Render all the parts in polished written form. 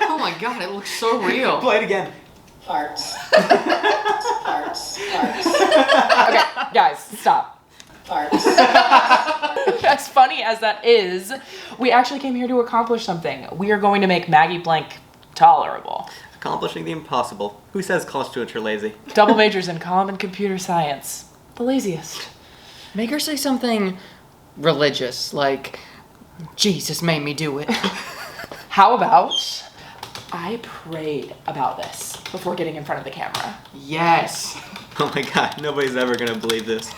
Oh my god, it looks so real. Play it again. Farts. Farts. Farts. Okay, guys, stop. Farts. As funny as that is, we actually came here to accomplish something. We are going to make Maggie Blank tolerable. Accomplishing the impossible. Who says college students are lazy? Double majors in comm and computer science. The laziest. Make her say something religious, like, Jesus made me do it. How about I prayed about this before getting in front of the camera? Yes. Oh my god, nobody's ever gonna believe this.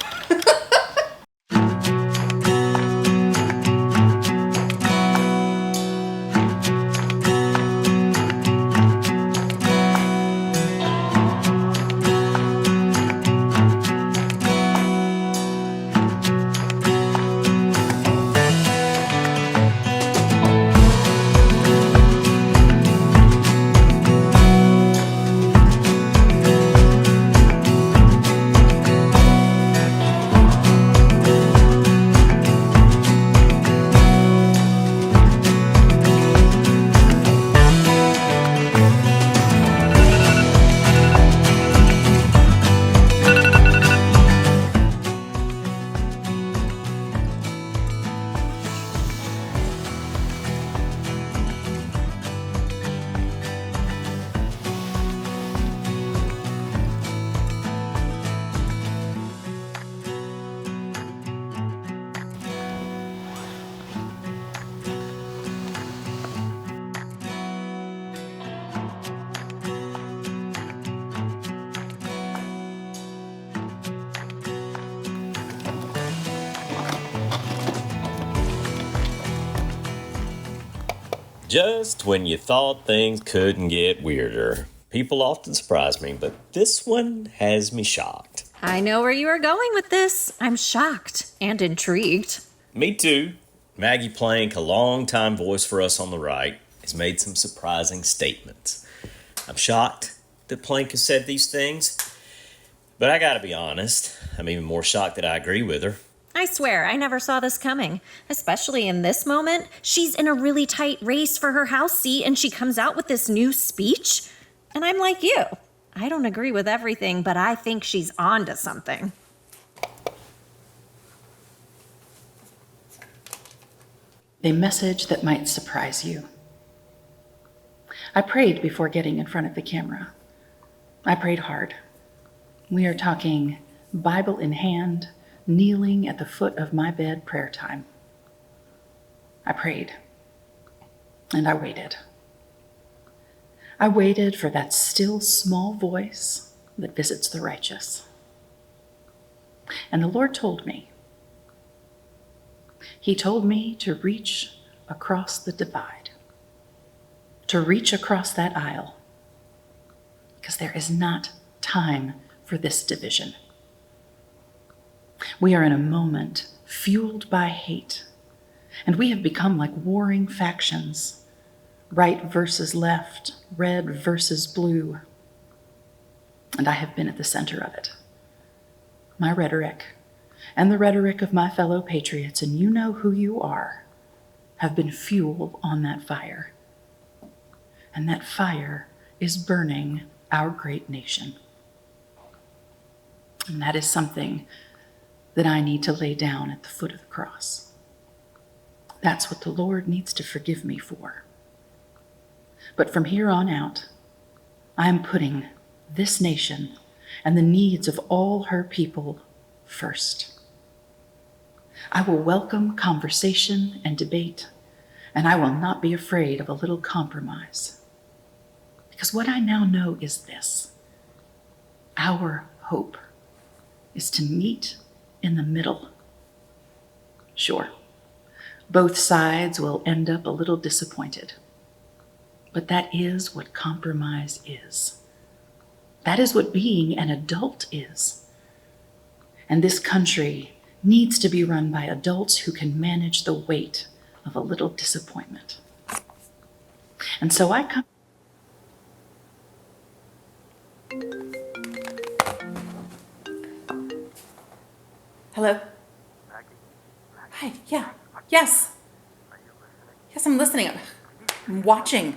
Just when you thought things couldn't get weirder. People often surprise me, but this one has me shocked. I know where you are going with this. I'm shocked and intrigued. Me too. Maggie Plank, a longtime voice for us on the right, has made some surprising statements. I'm shocked that Plank has said these things, but I gotta be honest, I'm even more shocked that I agree with her. I swear, I never saw this coming. Especially in this moment. She's in a really tight race for her house seat and she comes out with this new speech. And I'm like you. I don't agree with everything, but I think she's on to something. A message that might surprise you. I prayed before getting in front of the camera. I prayed hard. We are talking Bible in hand, kneeling at the foot of my bed prayer time. I prayed, and I waited. I waited for that still small voice that visits the righteous. And the Lord told me. He told me to reach across the divide, to reach across that aisle, because there is not time for this division. We are in a moment fueled by hate, and we have become like warring factions, right versus left, red versus blue. And I have been at the center of it. My rhetoric and the rhetoric of my fellow patriots, and you know who you are, have been fuel on that fire. And that fire is burning our great nation. And that is something that I need to lay down at the foot of the cross. That's what the Lord needs to forgive me for. But from here on out, I am putting this nation and the needs of all her people first. I will welcome conversation and debate, and I will not be afraid of a little compromise. Because what I now know is this: our hope is to meet in the middle. Sure, both sides will end up a little disappointed, but that is what compromise is. That is what being an adult is. And this country needs to be run by adults who can manage the weight of a little disappointment. And so I come. Hello? Maggie, Hi, yeah. I Yes. Yes, I'm listening. I'm watching.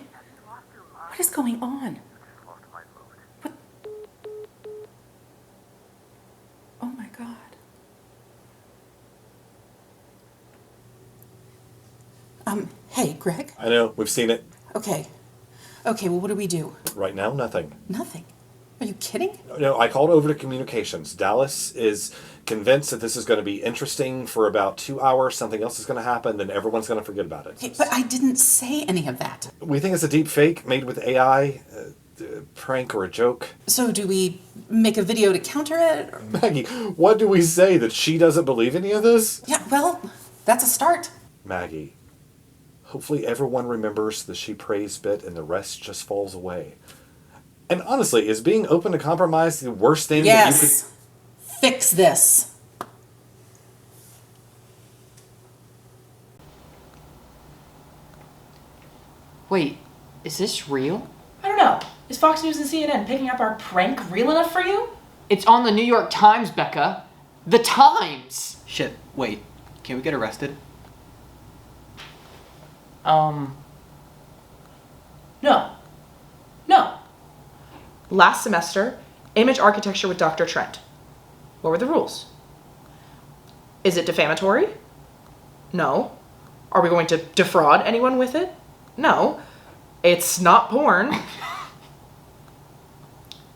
What is going on? What? Oh my God. Hey, Greg. I know, we've seen it. Okay. Okay, well, what do we do? Right now, nothing. Nothing. Are you kidding? No, I called over to communications. Dallas is convinced that this is going to be interesting for about 2 hours. Something else is going to happen, then everyone's going to forget about it. Hey, but I didn't say any of that. We think it's a deep fake made with AI, a prank or a joke. So do we make a video to counter it? Or... Maggie, what do we say? That she doesn't believe any of this? Yeah, well, that's a start. Maggie, hopefully everyone remembers the she prays bit and the rest just falls away. And honestly, is being open to compromise the worst thing that you could... Yes. Fix this. Wait, is this real? I don't know. Is Fox News and CNN picking up our prank real enough for you? It's on the New York Times, Becca. The Times! Shit, wait. Can we get arrested? No. Last semester, image architecture with Dr. Trent. What were the rules? Is it defamatory? No. Are we going to defraud anyone with it? No. It's not porn.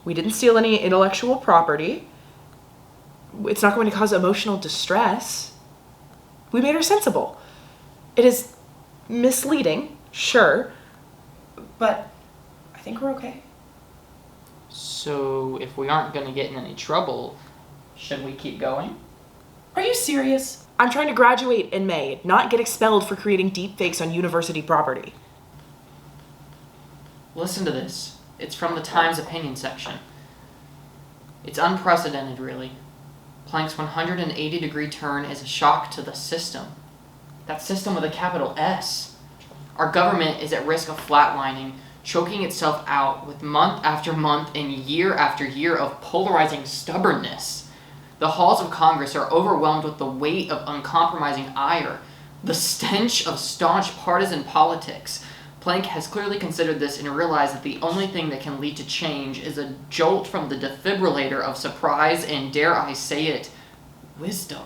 We didn't steal any intellectual property. It's not going to cause emotional distress. We made her sensible. It is misleading, sure, but I think we're okay. So, if we aren't gonna get in any trouble, should we keep going? Are you serious? I'm trying to graduate in May, not get expelled for creating deepfakes on university property. Listen to this. It's from the Times opinion section. It's unprecedented, really. Planck's 180-degree turn is a shock to the system. That system with a capital S. Our government is at risk of flatlining, choking itself out with month after month and year after year of polarizing stubbornness. The halls of Congress are overwhelmed with the weight of uncompromising ire, the stench of staunch partisan politics. Planck has clearly considered this and realized that the only thing that can lead to change is a jolt from the defibrillator of surprise and, dare I say it, wisdom.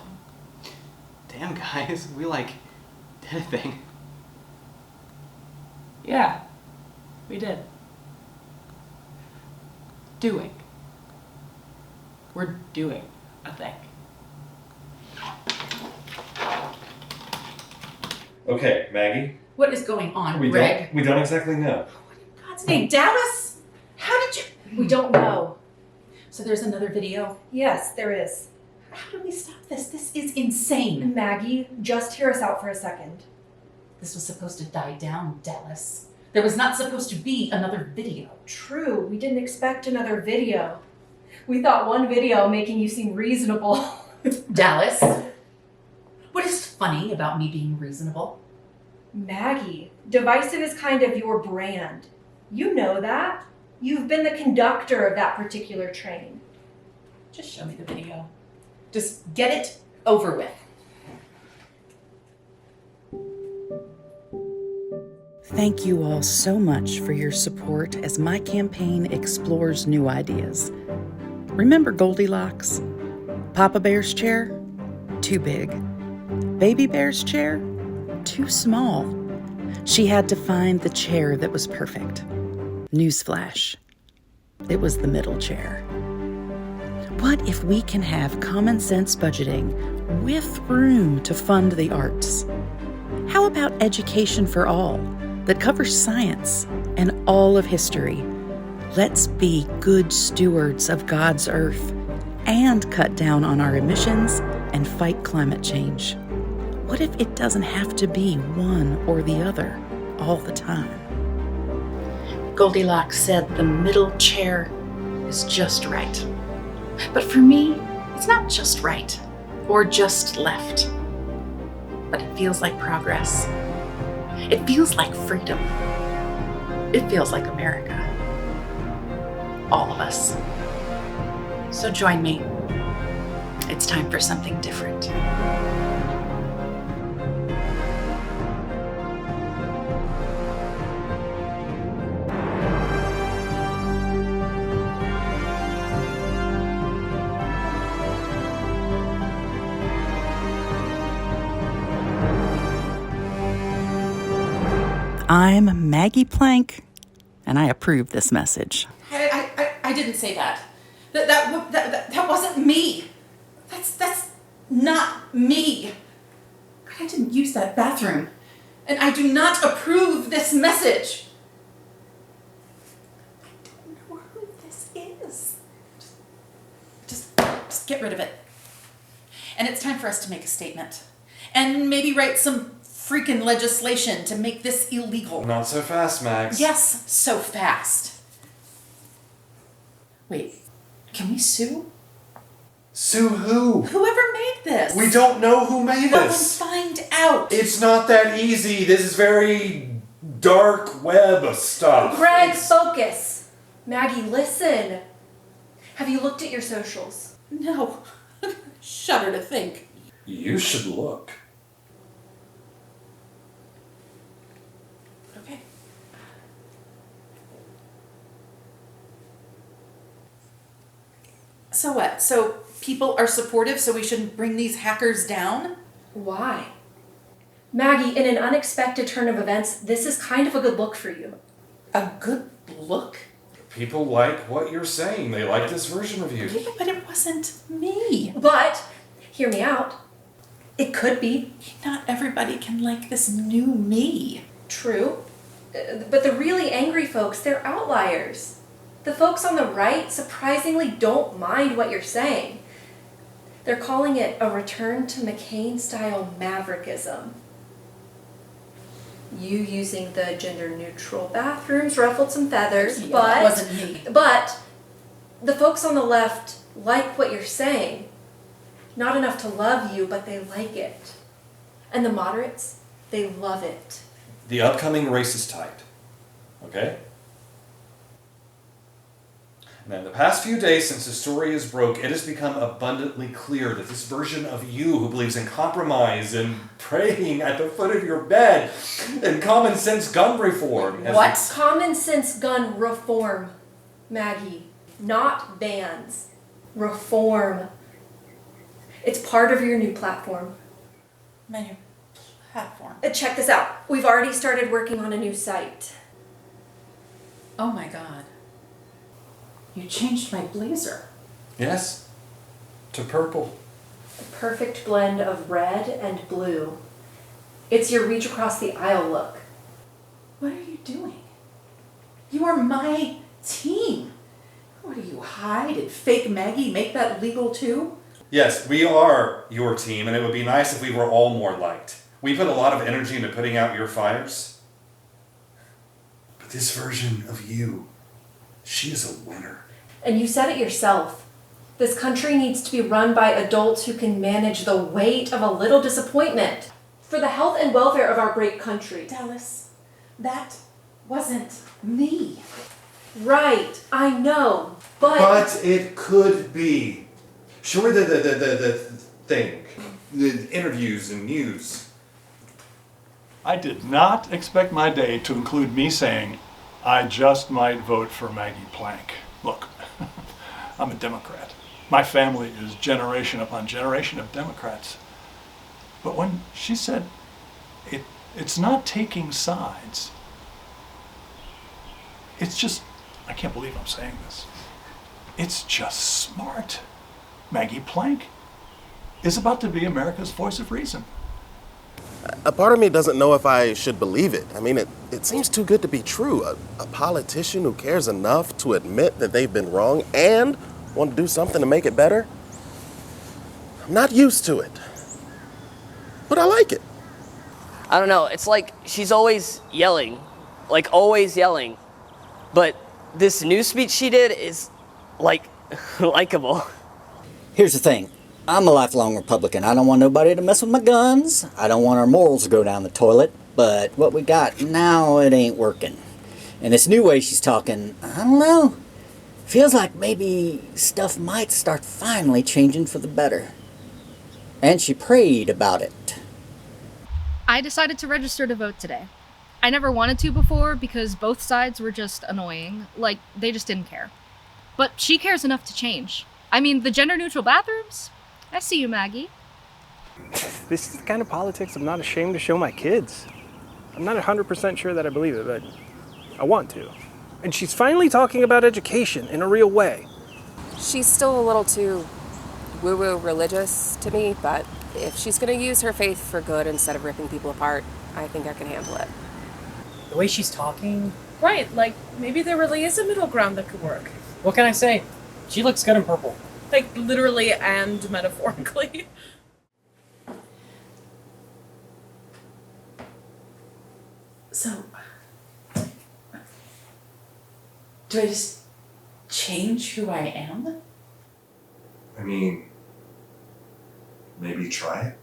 Damn, guys, we, did a thing. Yeah, we did. We're doing a thing. Okay, Maggie. What is going on, We Greg? don't exactly know. In God's name, Dallas? How did you... We don't know. So there's another video. Yes, there is. How do we stop this? This is insane. Maggie, just hear us out for a second. This was supposed to die down, Dallas. There was not supposed to be another video. True, we didn't expect another video. We thought one video making you seem reasonable. Dallas, what is funny about me being reasonable? Maggie, divisive is kind of your brand. You know that. You've been the conductor of that particular train. Just show me the video. Just get it over with. Thank you all so much for your support as my campaign explores new ideas. Remember Goldilocks? Papa Bear's chair? Too big. Baby Bear's chair? Too small. She had to find the chair that was perfect. Newsflash. It was the middle chair. What if we can have common sense budgeting with room to fund the arts? How about education for all that covers science and all of history? Let's be good stewards of God's earth and cut down on our emissions and fight climate change. What if it doesn't have to be one or the other all the time? Goldilocks said the middle chair is just right. But for me, it's not just right or just left. But it feels like progress. It feels like freedom. It feels like America. All of us. So join me. It's time for something different. I'm Maggie Plank, and I approve this message. I didn't say that. That wasn't me. That's not me. God, I didn't use that bathroom. And I do not approve this message. I don't know who this is. Just get rid of it. And it's time for us to make a statement. And maybe write some freaking legislation to make this illegal. Not so fast, Max. Yes, so fast. Wait, can we sue? Sue who? Whoever made this. We don't know who made Well, then this. find out. It's not that easy. This is very dark web stuff. Greg, focus. Maggie, listen. Have you looked at your socials? No. Shudder to think. You should look. Okay. So what? So people are supportive, so we shouldn't bring these hackers down? Why? Maggie, in an unexpected turn of events, this is kind of a good look for you. A good look? People like what you're saying. They like this version of you. Yeah, but it wasn't me. But, hear me out, it could be. Not everybody can like this new me. True. But the really angry folks, they're outliers. The folks on the right surprisingly don't mind what you're saying. They're calling it a return to McCain-style maverickism. You using the gender-neutral bathrooms ruffled some feathers, Yeah, but that wasn't me. But the folks on the left like what you're saying. Not enough to love you, but they like it. And the moderates, they love it. The upcoming race is tight. Okay? Now, in the past few days since the story is broke, it has become abundantly clear that this version of you who believes in compromise and praying at the foot of your bed and common sense gun reform. What? Common sense gun reform, Maggie. Not bans. Reform. It's part of your new platform. My new platform. Check this out. We've already started working on a new site. Oh my God. You changed my blazer. Yes. To purple. The perfect blend of red and blue. It's your reach across the aisle look. What are you doing? You are my team. What do you hide? Did fake Maggie make that legal too? Yes, we are your team, and it would be nice if we were all more liked. We put a lot of energy into putting out your fires. But this version of you, she is a winner. And you said it yourself. This country needs to be run by adults who can manage the weight of a little disappointment for the health and welfare of our great country. Dallas, that wasn't me. Right, I know, But it could be. Show me the thing. The interviews and news. I did not expect my day to include me saying, I just might vote for Maggie Plank. Look, I'm a Democrat. My family is generation upon generation of Democrats. But when she said, it's not taking sides, it's just, I can't believe I'm saying this, it's just smart. Maggie Plank is about to be America's voice of reason. A part of me doesn't know if I should believe it. I mean, it seems too good to be true. A politician who cares enough to admit that they've been wrong and want to do something to make it better. I'm not used to it, but I like it. I don't know, it's like she's always yelling, like always yelling. But this new speech she did is, like, likable. Here's the thing. I'm a lifelong Republican. I don't want nobody to mess with my guns. I don't want our morals to go down the toilet. But what we got now, it ain't working. And this new way she's talking, I don't know. Feels like maybe stuff might start finally changing for the better. And she prayed about it. I decided to register to vote today. I never wanted to before because both sides were just annoying. Like, they just didn't care. But she cares enough to change. I mean, the gender-neutral bathrooms? I see you, Maggie. This is the kind of politics I'm not ashamed to show my kids. I'm not 100% sure that I believe it, but I want to. And she's finally talking about education in a real way. She's still a little too woo-woo religious to me, but if she's going to use her faith for good instead of ripping people apart, I think I can handle it. The way she's talking... Right, like, maybe there really is a middle ground that could work. What can I say? She looks good in purple. Like, literally and metaphorically. So, do I just change who I am? I mean, maybe try it.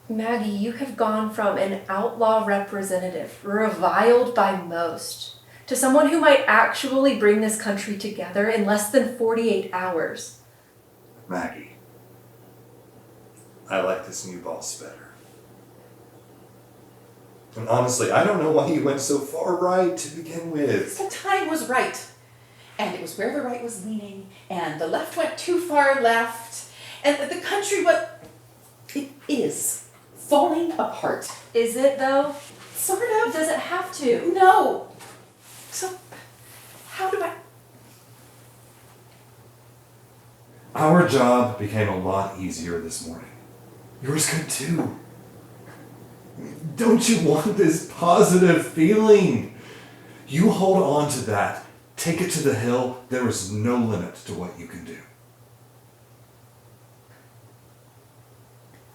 Maggie, you have gone from an outlaw representative, reviled by most, to someone who might actually bring this country together in less than 48 hours. Maggie, I like this new boss better. And honestly, I don't know why you went so far right to begin with. The time was right. And it was where the right was leaning, and the left went too far left, and the country it is falling apart. Is it though? Sort of. Does it have to? No. So, how do I... Our job became a lot easier this morning. Yours could too. Don't you want this positive feeling? You hold on to that. Take it to the hill. There is no limit to what you can do.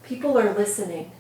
People are listening.